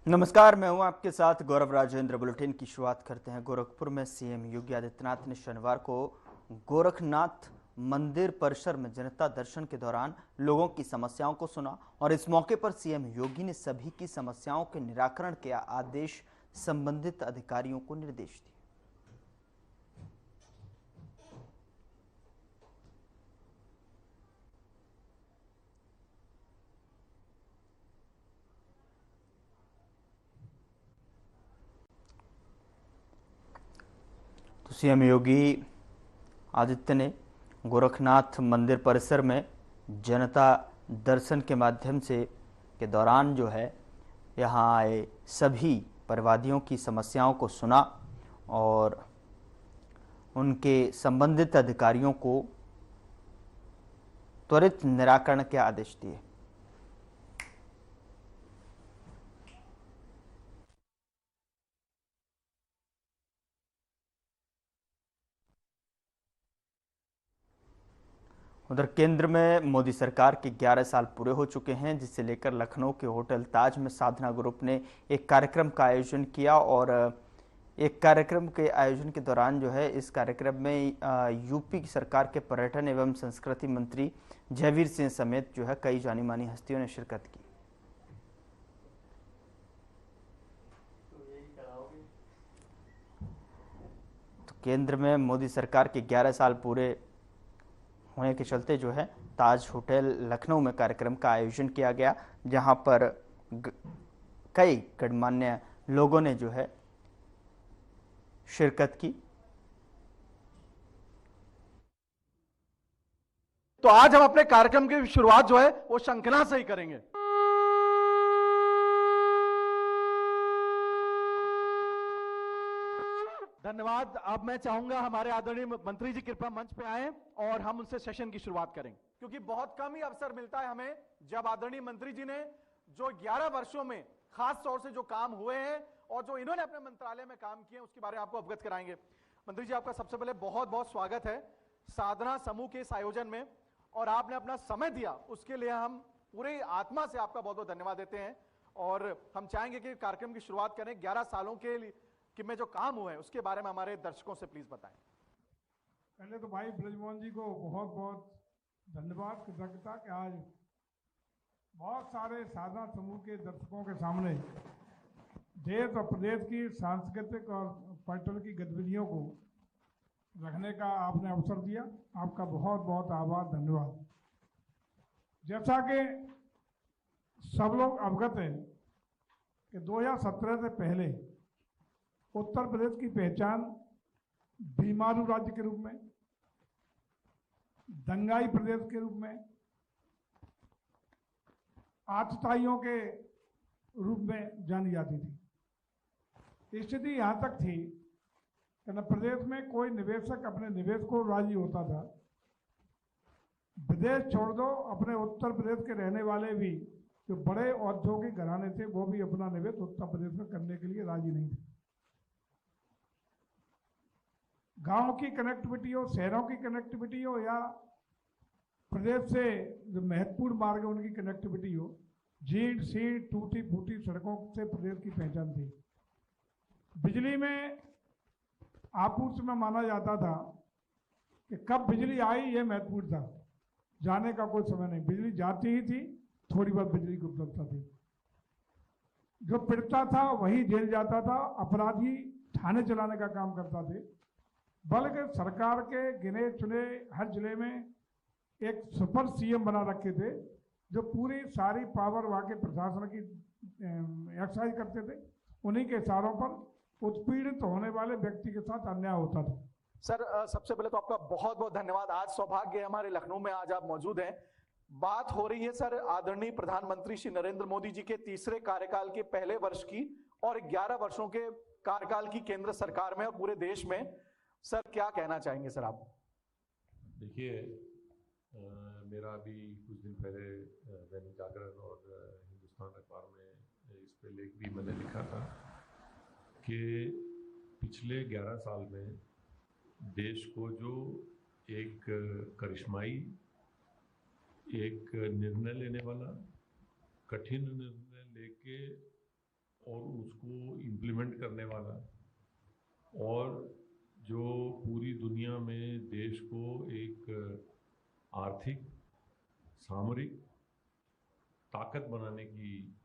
नमस्कार, मैं हूं आपके साथ गौरव राजेंद्र। बुलेटिन की शुरुआत करते हैं। गोरखपुर में सीएम योगी आदित्यनाथ ने शनिवार को गोरखनाथ मंदिर परिसर में जनता दर्शन के दौरान लोगों की समस्याओं को सुना और इस मौके पर सीएम योगी ने सभी की समस्याओं के निराकरण के आदेश संबंधित अधिकारियों को निर्देश दिए। तो सीएम योगी आदित्य ने गोरखनाथ मंदिर परिसर में जनता दर्शन के माध्यम से के दौरान जो है यहाँ आए सभी परिवादियों की समस्याओं को सुना और उनके संबंधित अधिकारियों को त्वरित निराकरण के आदेश दिए। उधर केंद्र में मोदी सरकार के 11 साल पूरे हो चुके हैं, जिसे लेकर लखनऊ के होटल ताज में साधना ग्रुप ने एक कार्यक्रम का आयोजन किया और एक कार्यक्रम के आयोजन के दौरान जो है इस कार्यक्रम में यूपी की सरकार के पर्यटन एवं संस्कृति मंत्री जयवीर सिंह समेत जो है कई जानी मानी हस्तियों ने शिरकत की। तो केंद्र में मोदी सरकार के 11 साल पूरे होने के चलते जो है ताज होटल लखनऊ में कार्यक्रम का आयोजन किया गया, जहां पर कई गणमान्य लोगों ने जो है शिरकत की। तो आज हम अपने कार्यक्रम की शुरुआत जो है वो शंखना से ही करेंगे। धन्यवाद। अब मैं चाहूंगा हमारे आदरणीय मंत्री जी कृपया मंच पे आए और हम उनसे सेशन की शुरुआत करें, क्योंकि बहुत कम ही अवसर मिलता है हमें जब आदरणीय मंत्री जी ने जो 11 वर्षों में खास तौर से जो काम हुए हैं और जो इन्होंने अपने मंत्रालय में काम किए उसके बारे में आपको अवगत कराएंगे। मंत्री जी, आपका सबसे पहले बहुत बहुत स्वागत है साधना समूह के इस आयोजन में, और आपने अपना समय दिया उसके लिए हम पूरी आत्मा से आपका बहुत बहुत धन्यवाद देते हैं। और हम चाहेंगे कि कार्यक्रम की शुरुआत करें। 11 सालों के लिए कि में जो काम हुए हैं उसके बारे में हमारे दर्शकों से प्लीज बताएं। पहले तो भाई ब्रजमोहन जी को बहुत बहुत धन्यवाद, कृतज्ञता कि आज बहुत सारे साधना समूह के दर्शकों के सामने देश और प्रदेश की सांस्कृतिक और पर्यटन की गतिविधियों को रखने का आपने अवसर दिया। आपका बहुत बहुत आभार, धन्यवाद। जैसा कि सब लोग अवगत हैं कि 2017 से पहले उत्तर प्रदेश की पहचान बीमारू राज्य के रूप में, दंगाई प्रदेश के रूप में, आतताइयों के रूप में जानी जाती थी। स्थिति यहाँ तक थी कि न प्रदेश में कोई निवेशक अपने निवेश को राजी होता था। विदेश छोड़ दो, अपने उत्तर प्रदेश के रहने वाले भी जो बड़े औद्योगिक घराने थे वो भी अपना निवेश उत्तर प्रदेश में करने के लिए राजी नहीं थे। गांव की कनेक्टिविटी हो, शहरों की कनेक्टिविटी हो, या प्रदेश से जो महत्वपूर्ण मार्ग है उनकी कनेक्टिविटी हो, जीर्ण शीर्ण टूटी फूटी सड़कों से प्रदेश की पहचान थी। बिजली में आपूर्ति में माना जाता था कि कब बिजली आई ये महत्वपूर्ण था, जाने का कोई समय नहीं। बिजली जाती ही थी, थोड़ी बहुत बिजली की उपलब्धता थी। जो पीड़ता था वही जेल जाता था, अपराधी थाने चलाने का काम करता थे। बल्कि सरकार के गिने चुने हर जिले में एक सुपर सीएम बना रखे थे जो पूरी सारी पावर वहाँ के प्रशासन की एक्सरसाइज करते थे। उन्हीं के इशारों पर उत्पीड़ित होने वाले व्यक्ति के साथ अन्याय होता था। सर, सबसे पहले तो आपका बहुत बहुत धन्यवाद। आज सौभाग्य है हमारे लखनऊ में आज आप मौजूद हैं। बात हो रही है सर आदरणीय प्रधानमंत्री श्री नरेंद्र मोदी जी के तीसरे कार्यकाल के पहले वर्ष की और 11 वर्षों के कार्यकाल की केंद्र सरकार में और पूरे देश में। सर, क्या कहना चाहेंगे सर आप? देखिए, मेरा अभी कुछ दिन पहले दैनिक जागरण और हिंदुस्तान अखबार में इस पे लेख भी मैंने लिखा था कि पिछले 11 साल में देश को जो एक करिश्माई, एक निर्णय लेने वाला, कठिन निर्णय लेके और उसको इम्प्लीमेंट करने वाला, और जो पूरी दुनिया में देश को एक आर्थिक सामरिक ताकत बनाने की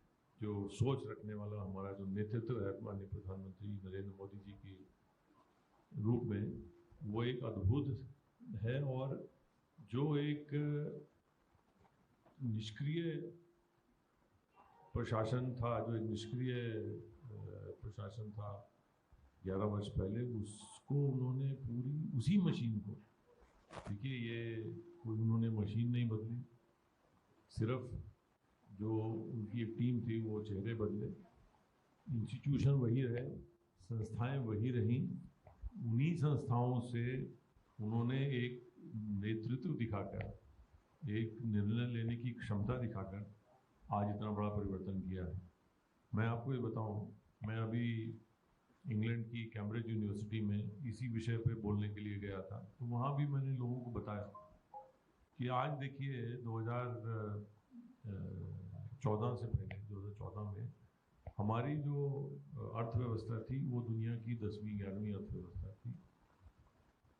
जो सोच रखने वाला हमारा जो नेतृत्व है माननीय प्रधानमंत्री नरेंद्र मोदी जी के रूप में, वो एक अद्भुत है। और जो एक निष्क्रिय प्रशासन था, जो एक निष्क्रिय प्रशासन था 11 वर्ष पहले, उसको उन्होंने पूरी उसी मशीन को, देखिए ये कोई उन्होंने मशीन नहीं बदली, सिर्फ जो उनकी एक टीम थी वो चेहरे बदले, इंस्टीट्यूशन वही रहे, संस्थाएं वही रहीं। उन्हीं संस्थाओं से उन्होंने एक नेतृत्व दिखाकर, एक निर्णय लेने की क्षमता दिखाकर आज इतना बड़ा परिवर्तन किया है। मैं आपको ये बताऊं, मैं अभी इंग्लैंड की कैम्ब्रिज यूनिवर्सिटी में इसी विषय पे बोलने के लिए गया था, तो वहाँ भी मैंने लोगों को बताया कि आज देखिए 2014 से पहले 2014 में हमारी जो अर्थव्यवस्था थी वो दुनिया की 10वीं 11वीं अर्थव्यवस्था थी,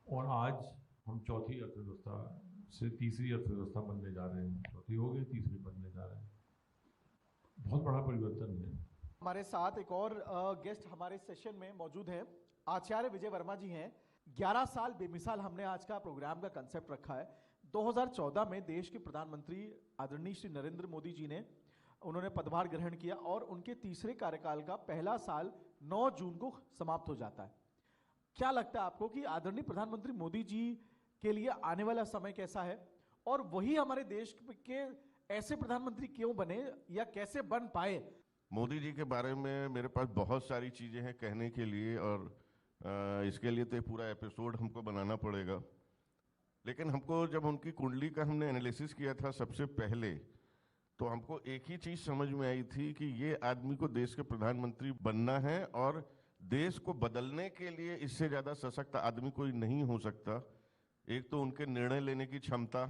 और आज हम चौथी अर्थव्यवस्था से तीसरी अर्थव्यवस्था बनने जा रहे हैं। चौथी हो गई, तीसरी बनने जा रहे हैं। बहुत बड़ा परिवर्तन है। हमारे साथ एक और गेस्ट हमारे सेशन में मौजूद हैं, आचार्य विजय वर्मा जी हैं। 11 साल बेमिसाल हमने आज का प्रोग्राम का कंसेप्ट रखा है। 2014 में देश के प्रधानमंत्री आदरणीय श्री नरेंद्र मोदी जी ने उन्होंने पदभार ग्रहण किया और उनके तीसरे कार्यकाल का पहला साल 9 जून को समाप्त हो जाता है। क्या लगता है आपको कि आदरणीय प्रधानमंत्री मोदी जी के लिए आने वाला समय कैसा है, और वही हमारे देश के ऐसे प्रधानमंत्री क्यों बने या कैसे बन पाए? मोदी जी के बारे में मेरे पास बहुत सारी चीज़ें हैं कहने के लिए, और इसके लिए तो पूरा एपिसोड हमको बनाना पड़ेगा। लेकिन हमको जब उनकी कुंडली का हमने एनालिसिस किया था सबसे पहले, तो हमको एक ही चीज़ समझ में आई थी कि ये आदमी को देश के प्रधानमंत्री बनना है, और देश को बदलने के लिए इससे ज़्यादा सशक्त आदमी कोई नहीं हो सकता। एक तो उनके निर्णय लेने की क्षमता,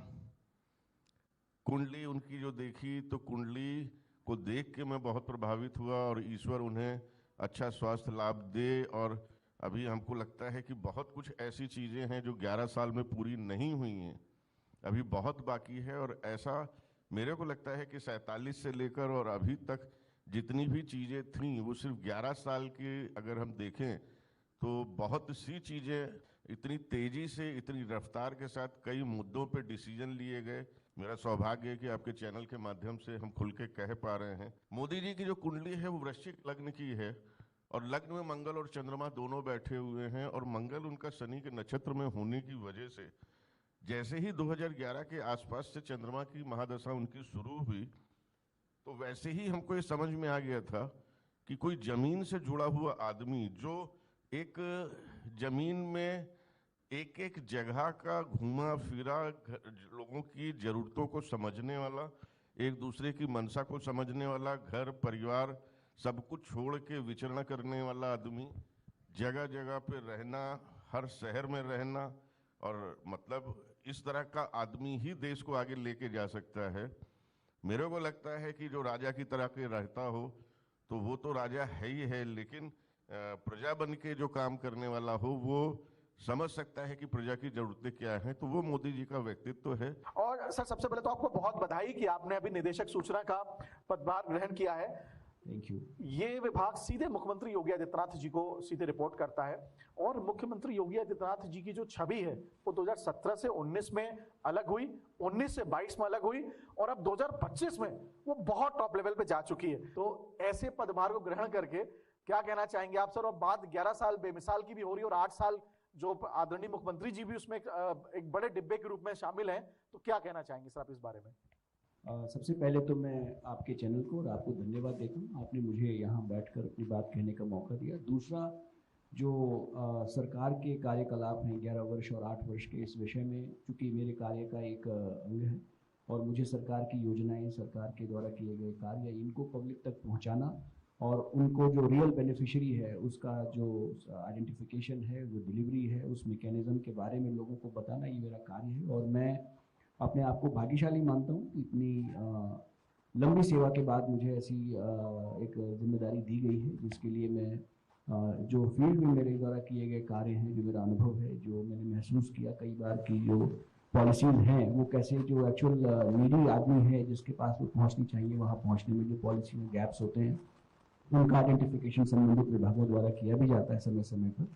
कुंडली उनकी जो देखी, तो कुंडली को देख के मैं बहुत प्रभावित हुआ, और ईश्वर उन्हें अच्छा स्वास्थ्य लाभ दे। और अभी हमको लगता है कि बहुत कुछ ऐसी चीज़ें हैं जो 11 साल में पूरी नहीं हुई हैं, अभी बहुत बाकी है। और ऐसा मेरे को लगता है कि 47 से लेकर और अभी तक जितनी भी चीज़ें थीं, वो सिर्फ 11 साल की अगर हम देखें तो बहुत सी चीज़ें इतनी तेज़ी से, इतनी रफ्तार के साथ कई मुद्दों पे डिसीजन लिए गए। मेरा सौभाग्य है कि आपके चैनल के माध्यम से हम खुल के कह पा रहे हैं। मोदी जी की जो कुंडली है वो वृश्चिक लग्न की है, और लग्न में मंगल और चंद्रमा दोनों बैठे हुए हैं, और मंगल उनका शनि के नक्षत्र में होने की वजह से जैसे ही 2011 के आसपास से चंद्रमा की महादशा उनकी शुरू हुई, तो वैसे ही हमको ये समझ में आ गया था कि कोई जमीन से जुड़ा हुआ आदमी, जो एक जमीन में एक एक जगह का घूमा फिरा, लोगों की ज़रूरतों को समझने वाला, एक दूसरे की मनसा को समझने वाला, घर परिवार सब कुछ छोड़ के विचरण करने वाला आदमी, जगह जगह पे रहना, हर शहर में रहना, और मतलब इस तरह का आदमी ही देश को आगे लेके जा सकता है। मेरे को लगता है कि जो राजा की तरह के रहता हो तो वो तो राजा है ही है, लेकिन प्रजा बन के जो काम करने वाला हो वो समझ सकता है कि प्रजा की जरूरतें क्या हैं, तो वो मोदी जी का व्यक्तित्व है। और सर, सबसे पहले तो आपको बहुत बधाई कि आपने अभी निदेशक सूचना का पदभार ग्रहण किया है। Thank you. ये विभाग सीधे मुख्यमंत्री योगी आदित्यनाथ जी को सीधे रिपोर्ट करता है, और मुख्यमंत्री योगी आदित्यनाथ जी की जो छवि है वो 2017 से 19 में अलग हुई, 19 से 22 में अलग हुई, और अब 2025 में वो बहुत टॉप लेवल पे जा चुकी है। तो ऐसे पदभार को ग्रहण करके क्या कहना चाहेंगे आप सर? और बात 11 साल बेमिसाल की भी हो रही है, और 8 साल जो आदरणीय मुख्यमंत्री जी भी उसमें एक बड़े डिब्बे के रूप में शामिल हैं, तो क्या कहना चाहेंगे सर आप इस बारे में? सबसे पहले तो मैं आपके चैनल को और आपको धन्यवाद देता हूँ, आपने मुझे यहाँ बैठकर अपनी बात कहने का मौका दिया। दूसरा, जो सरकार के कार्यकलाप हैं 11 वर्ष और 8 वर्ष के, इस विषय में चूँकि मेरे कार्य का एक अंग है, और मुझे सरकार की योजनाएं, सरकार के द्वारा किए गए कार्य, इनको पब्लिक तक पहुँचाना और उनको जो रियल बेनिफिशियरी है उसका जो आइडेंटिफिकेशन है, वो डिलीवरी है, उस मैकेनिज्म के बारे में लोगों को बताना, ये मेरा कार्य है। और मैं अपने आप को भाग्यशाली मानता हूँ कि इतनी लंबी सेवा के बाद मुझे ऐसी एक जिम्मेदारी दी गई है, जिसके लिए मैं जो फील्ड में मेरे द्वारा किए गए कार्य हैं, जो मेरा अनुभव है, जो मैंने महसूस किया कई बार की जो पॉलिसीज हैं वो कैसे जो एक्चुअल नीडी आदमी है जिसके पास वो पहुंचनी चाहिए वहाँ पहुंचने में जो पॉलिसी में गैप्स होते हैं उनका आइडेंटिफिकेशन संबंधित विभागों द्वारा किया भी जाता है समय समय पर।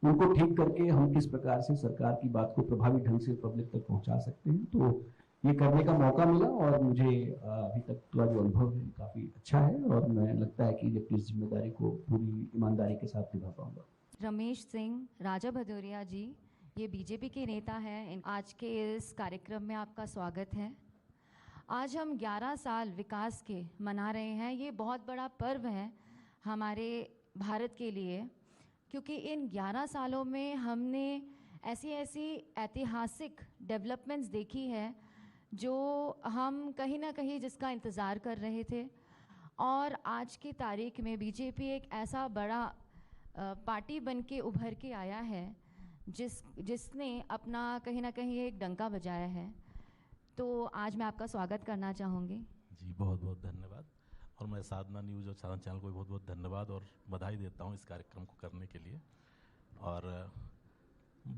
उनको ठीक करके हम किस प्रकार से सरकार की बात को प्रभावी ढंग से पब्लिक तक पहुंचा सकते हैं, तो ये करने का मौका मिला और मुझे अभी तक का जो अनुभव है काफ़ी अच्छा है और मैं लगता है कि अपनी जिम्मेदारी को पूरी ईमानदारी के साथ निभा पाऊंगा। रमेश सिंह राजा भदौरिया जी, ये बीजेपी के नेता हैं। आज के इस कार्यक्रम में आपका स्वागत है। आज हम 11 साल विकास के मना रहे हैं। ये बहुत बड़ा पर्व है हमारे भारत के लिए, क्योंकि इन 11 सालों में हमने ऐसी ऐतिहासिक डेवलपमेंट्स देखी है जो हम कहीं ना कहीं जिसका इंतज़ार कर रहे थे। और आज की तारीख में बीजेपी एक ऐसा बड़ा पार्टी बन के उभर के आया है जिसने अपना कहीं ना कहीं एक डंका बजाया है। तो आज मैं आपका स्वागत करना चाहूँगी। जी बहुत बहुत धन्यवाद। और मैं साधना न्यूज़ और साधना चैनल को बहुत बहुत धन्यवाद और बधाई देता हूँ इस कार्यक्रम को करने के लिए। और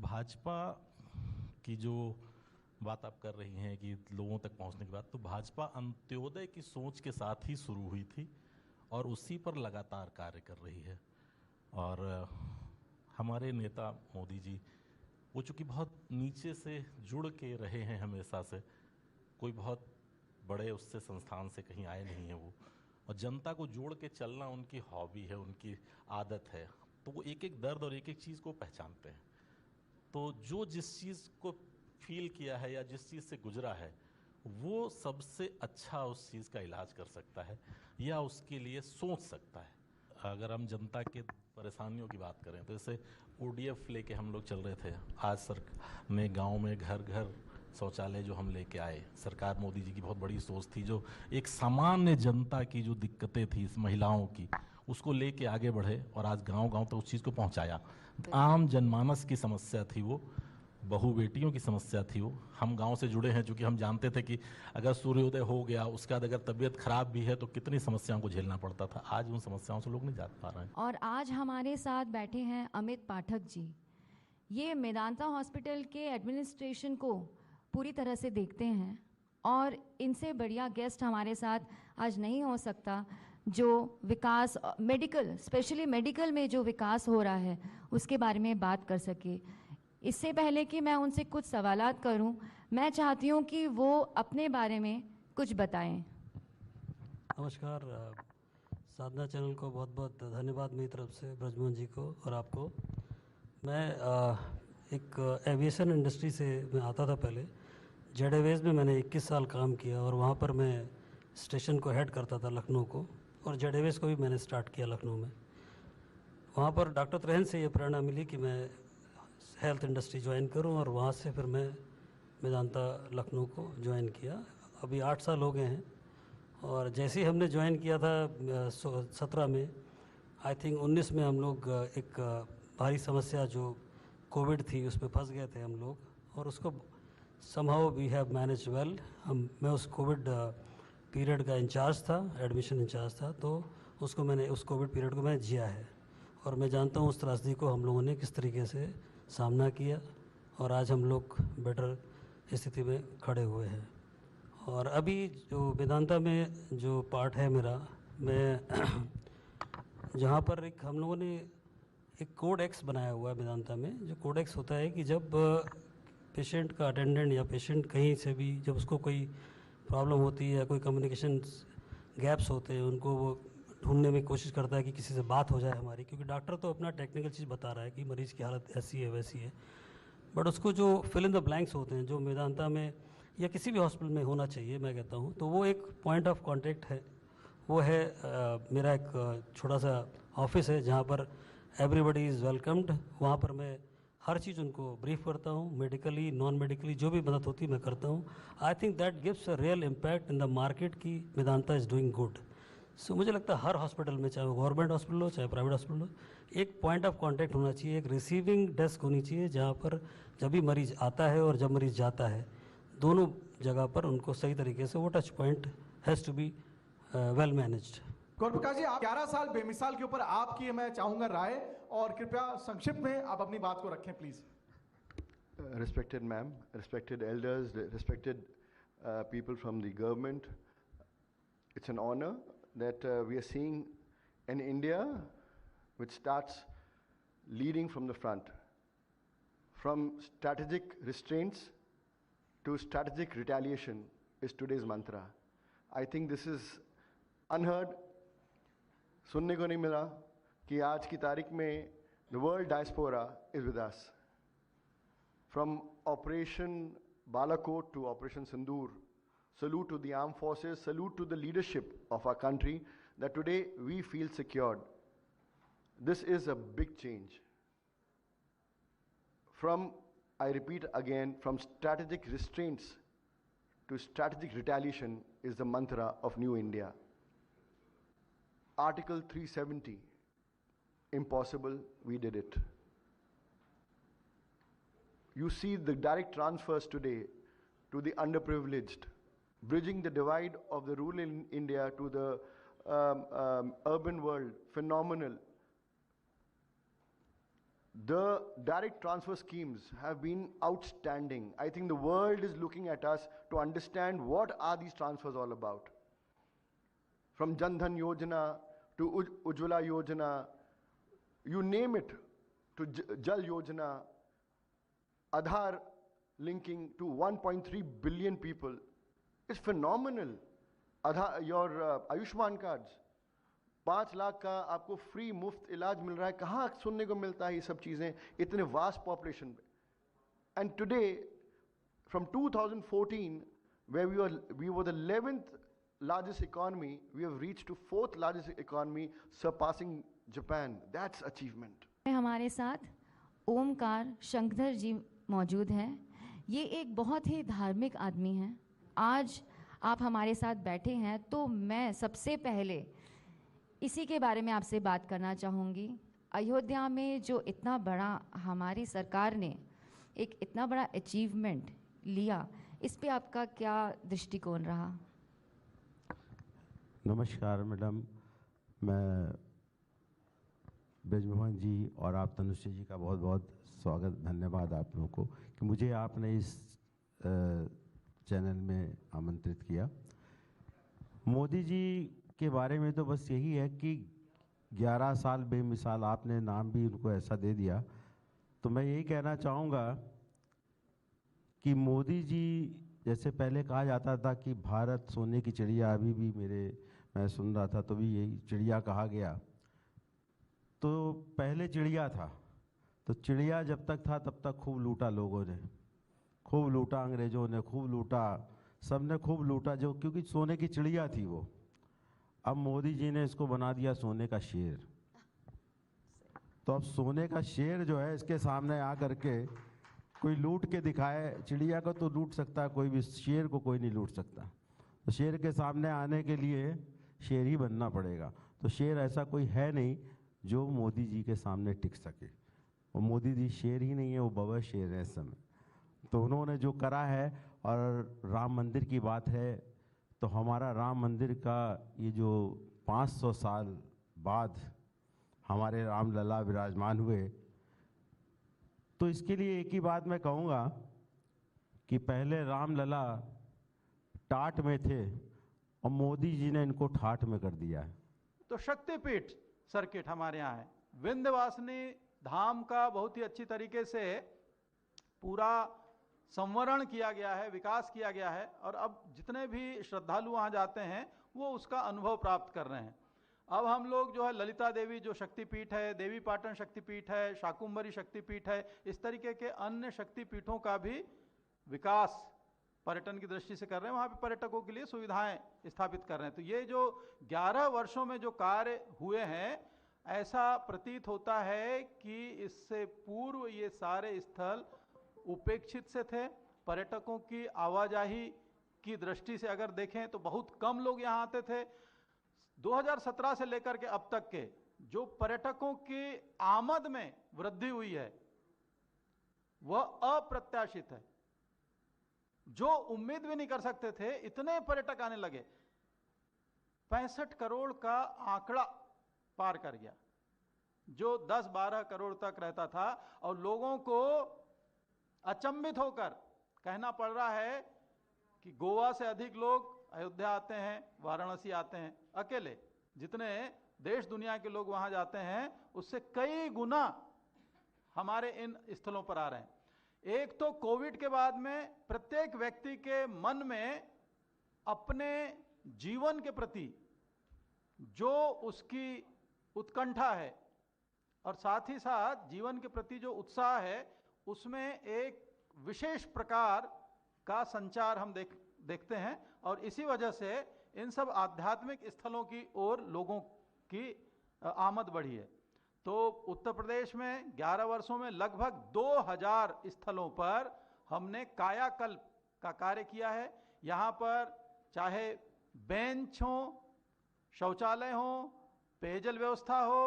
भाजपा की जो बात आप कर रही हैं कि लोगों तक पहुंचने की बात, तो भाजपा अंत्योदय की सोच के साथ ही शुरू हुई थी और उसी पर लगातार कार्य कर रही है। और हमारे नेता मोदी जी वो चूँकि बहुत नीचे से जुड़ के रहे हैं हमेशा से, कोई बहुत बड़े उससे संस्थान से कहीं आए नहीं हैं वो, और जनता को जोड़ के चलना उनकी हॉबी है, उनकी आदत है। तो वो एक एक दर्द और एक एक चीज़ को पहचानते हैं। तो जो जिस चीज़ को फील किया है या जिस चीज़ से गुजरा है वो सबसे अच्छा उस चीज़ का इलाज कर सकता है या उसके लिए सोच सकता है। अगर हम जनता के परेशानियों की बात करें तो जैसे ODF लेके हम लोग चल रहे थे, आज सरकार ने गांव में घर घर शौचालय जो हम लेके आए, सरकार मोदी जी की बहुत बड़ी सोच थी, जो एक सामान्य जनता की जो दिक्कतें थी इस महिलाओं की उसको लेके आगे बढ़े और आज गांव-गांव तक उस चीज़ को पहुंचाया। आम जनमानस की समस्या थी वो, बहू बेटियों की समस्या थी वो। हम गांव से जुड़े हैं क्योंकि हम जानते थे कि अगर सूर्योदय हो गया उसके बाद अगर तबीयत खराब भी है तो कितनी समस्याओं को झेलना पड़ता था। आज उन समस्याओं से लोग नहीं जा पा रहे हैं। और आज हमारे साथ बैठे हैं अमित पाठक जी। ये मेदांता हॉस्पिटल के एडमिनिस्ट्रेशन को पूरी तरह से देखते हैं और इनसे बढ़िया गेस्ट हमारे साथ आज नहीं हो सकता जो विकास मेडिकल, स्पेशली मेडिकल में जो विकास हो रहा है उसके बारे में बात कर सके। इससे पहले कि मैं उनसे कुछ सवालात करूं, मैं चाहती हूं कि वो अपने बारे में कुछ बताएं। नमस्कार, साधना चैनल को बहुत बहुत धन्यवाद मेरी तरफ से, ब्रजमोहन जी को और आपको। मैं एक एविएशन इंडस्ट्री से मैं आता था पहले। जेड एवेज में मैंने 21 साल काम किया और वहाँ पर मैं स्टेशन को हेड करता था लखनऊ को, और जेड एवेज को भी मैंने स्टार्ट किया लखनऊ में। वहाँ पर डॉक्टर त्रेहन से ये प्रेरणा मिली कि मैं हेल्थ इंडस्ट्री ज्वाइन करूं और वहाँ से फिर मैं मेदांता लखनऊ को ज्वाइन किया। अभी 8 साल हो गए हैं और जैसे ही हमने ज्वाइन किया था 17 में, आई थिंक 19 में हम लोग एक भारी समस्या जो कोविड थी उसमें फंस गए थे हम लोग, और उसको somehow we have manage well. मैं उस कोविड पीरियड का इंचार्ज था, एडमिशन इंचार्ज था, तो उस कोविड पीरियड को मैंने जिया है और मैं जानता हूँ उस त्रासदी को हम लोगों ने किस तरीके से सामना किया और आज हम लोग बेटर स्थिति में खड़े हुए हैं। और अभी जो वेदांता में जो पार्ट है मेरा, मैं जहाँ पर एक हम लोगों ने एक कोड एक्स बनाया हुआ है वेदांता में। जो कोड एक्स होता है कि जब पेशेंट का अटेंडेंट या पेशेंट कहीं से भी जब उसको कोई प्रॉब्लम होती है या कोई कम्युनिकेशन गैप्स होते हैं, उनको वो ढूंढने में कोशिश करता है कि किसी से बात हो जाए हमारी, क्योंकि डॉक्टर तो अपना टेक्निकल चीज़ बता रहा है कि मरीज़ की हालत ऐसी है वैसी है, बट उसको जो फिल इन द ब्लैंक्स होते हैं जो वेदांता में या किसी भी हॉस्पिटल में होना चाहिए, मैं कहता हूँ, तो वो एक पॉइंट ऑफ कांटेक्ट है। वो है मेरा एक छोटा सा ऑफिस है जहाँ पर एवरीबडी इज़ वेलकम्ड। वहाँ पर मैं हर चीज़ उनको ब्रीफ करता हूँ, मेडिकली नॉन मेडिकली जो भी मदद होती है मैं करता हूँ। I think that gives a real impact in the market की वेदांता इज़ डूइंग गुड। सो मुझे लगता है हर हॉस्पिटल में, चाहे वो गवर्नमेंट हॉस्पिटल हो चाहे प्राइवेट हॉस्पिटल हो, एक पॉइंट ऑफ कांटेक्ट होना चाहिए, एक रिसीविंग डेस्क होनी चाहिए जहाँ पर जब भी मरीज़ आता है और जब मरीज़ जाता है, दोनों जगह पर उनको सही तरीके से वो touch point has to be well managed. Gaur Prakash ji, आप 11 साल बेमिसाल के ऊपर आपकी मैं चाहूंगा राय, और कृपया संक्षिप्त में आप अपनी बात को रखें please. Respected ma'am, respected elders, respected people from the government, it's an honor that we are seeing an India which starts leading from the front. From strategic restraints to strategic retaliation is today's mantra. I think this is unheard. सुनने को नहीं मिला कि आज की तारीख में the world diaspora is with us. From Operation Balakot to Operation Sindoor, salute to the armed forces, salute to the leadership of our country that today we feel secured. This is a big change. From, I repeat again, from strategic restraints to strategic retaliation is the mantra of New India. Article 370, impossible, we did it. You see the direct transfers today to the underprivileged, bridging the divide of the rural India to the urban world, phenomenal. The direct transfer schemes have been outstanding. I think the world is looking at us to understand what are these transfers all about. From Jan Dhan Yojana to Ujjwala Yojana, you name it, to Jal Yojana, Aadhaar linking to 1.3 billion people. It's phenomenal. Your Ayushman cards, 5 lakh का आपको free मुफ्त इलाज मिल रहा है. कहाँ सुनने को मिलता है ये सब चीज़ें इतने वास्ट पॉपुलेशन में? And today from 2014 where we were the 11th largest economy, we have reached to 4th largest economy, surpassing Japan. That's achievement. हमारे साथ ओमकार शंकरधर जी मौजूद हैं। ये एक बहुत ही धार्मिक आदमी हैं। आज आप हमारे साथ बैठे हैं तो मैं सबसे पहले इसी के बारे में आपसे बात करना चाहूँगी। अयोध्या में जो इतना बड़ा हमारी सरकार ने एक इतना बड़ा अचीवमेंट लिया, इस पे आपका क्या दृष्टिकोण रहा? नमस्कार मैडम, मैं ब्रजमोहन जी और आप तनुश्री जी का बहुत बहुत स्वागत, धन्यवाद आप लोगों को कि मुझे आपने इस चैनल में आमंत्रित किया। मोदी जी के बारे में तो बस यही है कि 11 साल बेमिसाल, आपने नाम भी उनको ऐसा दे दिया। तो मैं यही कहना चाहूँगा कि मोदी जी, जैसे पहले कहा जाता था कि भारत सोने की चिड़िया, अभी भी मैं सुन रहा था तो भी यही चिड़िया कहा गया। तो पहले चिड़िया था, तो चिड़िया जब तक था तब तक खूब लूटा लोगों ने, खूब लूटा, अंग्रेज़ों ने खूब लूटा, सब ने खूब लूटा, जो क्योंकि सोने की चिड़िया थी वो। अब मोदी जी ने इसको बना दिया सोने का शेर। तो अब सोने का शेर जो है, इसके सामने आ करके कोई लूट के दिखाए, चिड़िया को तो लूट सकता है कोई भी, शेर को कोई नहीं लूट सकता। तो शेर के सामने आने के लिए शेर ही बनना पड़ेगा। तो शेर ऐसा कोई है नहीं जो मोदी जी के सामने टिक सके। और मोदी जी शेर ही नहीं है, वो बबर शेर है इस समय। तो उन्होंने जो करा है, और राम मंदिर की बात है, तो हमारा राम मंदिर का ये जो 500 साल बाद हमारे राम लला विराजमान हुए, तो इसके लिए एक ही बात मैं कहूँगा कि पहले राम लला टाट में थे और मोदी जी ने इनको ठाठ में कर दिया है। तो शक्तिपीठ सर्किट हमारे यहाँ है, विंध्यवासिनी धाम का बहुत ही अच्छी तरीके से पूरा संवरण किया गया है, विकास किया गया है, और अब जितने भी श्रद्धालु वहाँ जाते हैं वो उसका अनुभव प्राप्त कर रहे हैं। अब हम लोग जो है ललिता देवी जो शक्तिपीठ है, देवी पाटन शक्तिपीठ है, शाकुंभरी शक्तिपीठ है, इस तरीके के अन्य शक्तिपीठों का भी विकास पर्यटन की दृष्टि से कर रहे हैं, वहाँ पे पर्यटकों के लिए सुविधाएं स्थापित कर रहे हैं। तो ये जो 11 वर्षों में जो कार्य हुए हैं, ऐसा प्रतीत होता है कि इससे पूर्व ये सारे स्थल उपेक्षित से थे। पर्यटकों की आवाजाही की दृष्टि से अगर देखें तो बहुत कम लोग यहाँ आते थे। 2017 से लेकर के अब तक के जो पर्यटकों की आमद में वृद्धि हुई है वह अप्रत्याशित है, जो उम्मीद भी नहीं कर सकते थे, इतने पर्यटक आने लगे। 65 करोड़ का आंकड़ा पार कर गया, जो 10-12 करोड़ तक रहता था। और लोगों को अचंभित होकर कहना पड़ रहा है कि गोवा से अधिक लोग अयोध्या आते हैं, वाराणसी आते हैं अकेले। जितने देश दुनिया के लोग वहां जाते हैं उससे कई गुना हमारे इन स्थलों पर आ रहे हैं। एक तो कोविड के बाद में प्रत्येक व्यक्ति के मन में अपने जीवन के प्रति जो उसकी उत्कंठा है और साथ ही साथ जीवन के प्रति जो उत्साह है, उसमें एक विशेष प्रकार का संचार हम देखते हैं। और इसी वजह से इन सब आध्यात्मिक स्थलों की ओर लोगों की आमद बढ़ी है। तो उत्तर प्रदेश में 11 वर्षों में लगभग 2000 स्थलों पर हमने कायाकल्प का कार्य किया है। यहाँ पर चाहे बेंच हो, शौचालय हो, पेयजल व्यवस्था हो,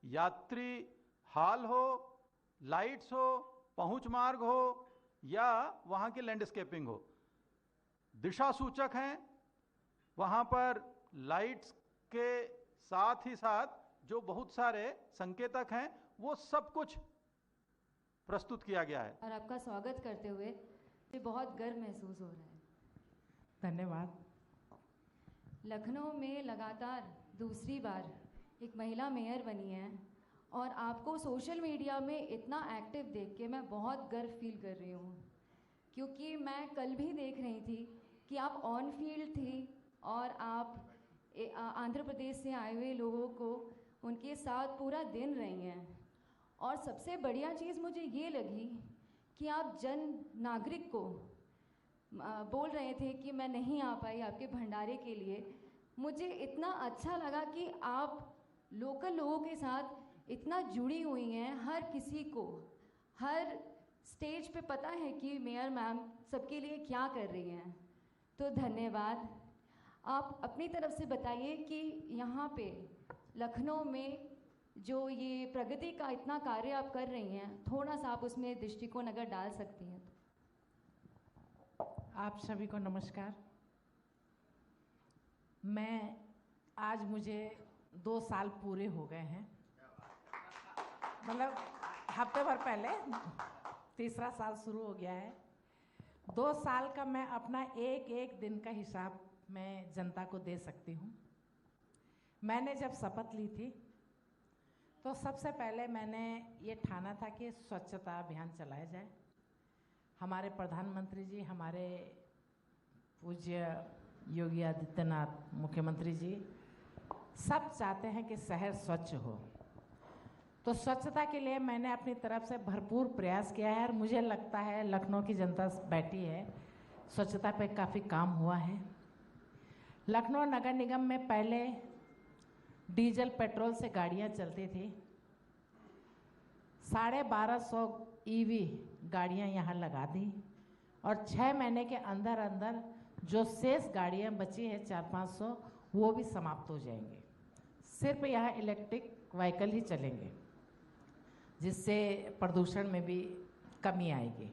यात्री हाल हो, लाइट्स हो, पहुंच मार्ग हो या वहाँ की लैंडस्केपिंग हो, दिशा सूचक हैं। वहाँ पर लाइट्स के साथ ही साथ जो बहुत सारे संकेतक हैं, वो सब कुछ प्रस्तुत किया गया है। और आपका स्वागत करते हुए मुझे बहुत गर्व महसूस हो रहा है। धन्यवाद। लखनऊ में लगातार दूसरी बार एक महिला मेयर बनी है और आपको सोशल मीडिया में इतना एक्टिव देख के मैं बहुत गर्व फील कर रही हूँ, क्योंकि मैं कल भी देख रही थी कि आप ऑन फील्ड थी और आप आंध्र प्रदेश से आए हुए लोगों को उनके साथ पूरा दिन रही हैं। और सबसे बढ़िया चीज़ मुझे ये लगी कि आप जन नागरिक को बोल रहे थे कि मैं नहीं आ पाई आपके भंडारे के लिए। मुझे इतना अच्छा लगा कि आप लोकल लोगों के साथ इतना जुड़ी हुई हैं। हर किसी को हर स्टेज पे पता है कि मेयर मैम सबके लिए क्या कर रही हैं। तो धन्यवाद। आप अपनी तरफ से बताइए कि यहाँ पे लखनऊ में जो ये प्रगति का इतना कार्य आप कर रही हैं, थोड़ा सा आप उसमें दृष्टिकोण अगर डाल सकती हैं तो। आप सभी को नमस्कार। मैं आज मुझे 2 साल पूरे हो गए हैं, मतलब हफ्ते भर पहले तीसरा साल शुरू हो गया है। 2 साल का मैं अपना एक एक दिन का हिसाब मैं जनता को दे सकती हूँ। मैंने जब शपथ ली थी तो सबसे पहले मैंने ये ठाना था कि स्वच्छता अभियान चलाया जाए। हमारे प्रधानमंत्री जी, हमारे पूज्य योगी आदित्यनाथ मुख्यमंत्री जी सब चाहते हैं कि शहर स्वच्छ हो, तो स्वच्छता के लिए मैंने अपनी तरफ से भरपूर प्रयास किया है। और मुझे लगता है लखनऊ की जनता बैठी है, स्वच्छता पे काफ़ी काम हुआ है। लखनऊ नगर निगम में पहले डीजल पेट्रोल से गाड़ियाँ चलती थी, 1250 ईवी गाड़ियाँ यहाँ लगा दी और 6 महीने के अंदर अंदर जो शेष गाड़ियाँ बची हैं 400-500, वो भी समाप्त हो जाएंगे। सिर्फ यहाँ इलेक्ट्रिक व्हीकल ही चलेंगे, जिससे प्रदूषण में भी कमी आएगी।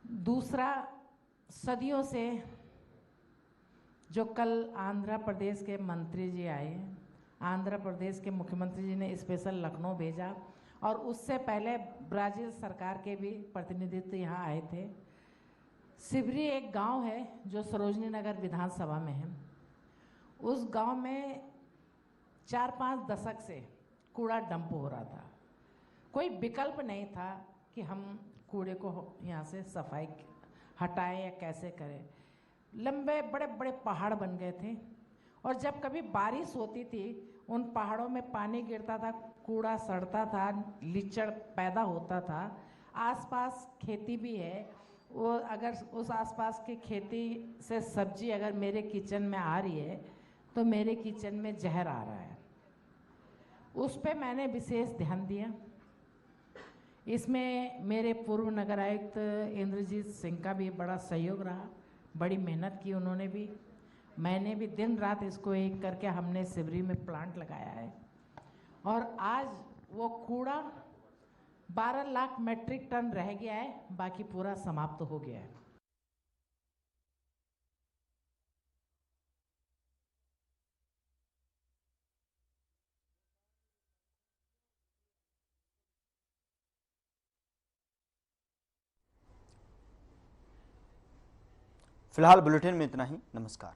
दूसरा, सदियों से जो कल आंध्र प्रदेश के मंत्री जी आए, आंध्र प्रदेश के मुख्यमंत्री जी ने स्पेशल लखनऊ भेजा और उससे पहले ब्राज़ील सरकार के भी प्रतिनिधित्व यहाँ आए थे। सिवरी एक गांव है जो सरोजनी नगर विधानसभा में है। उस गांव में 4-5 दशक से कूड़ा डंप हो रहा था। कोई विकल्प नहीं था कि हम कूड़े को यहाँ से सफाई हटाएं या कैसे करें। लंबे बड़े बड़े पहाड़ बन गए थे और जब कभी बारिश होती थी उन पहाड़ों में पानी गिरता था, कूड़ा सड़ता था, लीचड़ पैदा होता था। आसपास खेती भी है, वो अगर उस आसपास की खेती से सब्जी अगर मेरे किचन में आ रही है तो मेरे किचन में जहर आ रहा है। उस पे मैंने विशेष ध्यान दिया। इसमें मेरे पूर्व नगर आयुक्त इंद्रजीत सिंह का भी बड़ा सहयोग रहा, बड़ी मेहनत की उन्होंने भी। मैंने भी दिन रात इसको एक करके हमने सिवरी में प्लांट लगाया है और आज वो कूड़ा 12 लाख मेट्रिक टन रह गया है, बाकी पूरा समाप्त हो गया है। फिलहाल बुलेटिन में इतना ही। नमस्कार।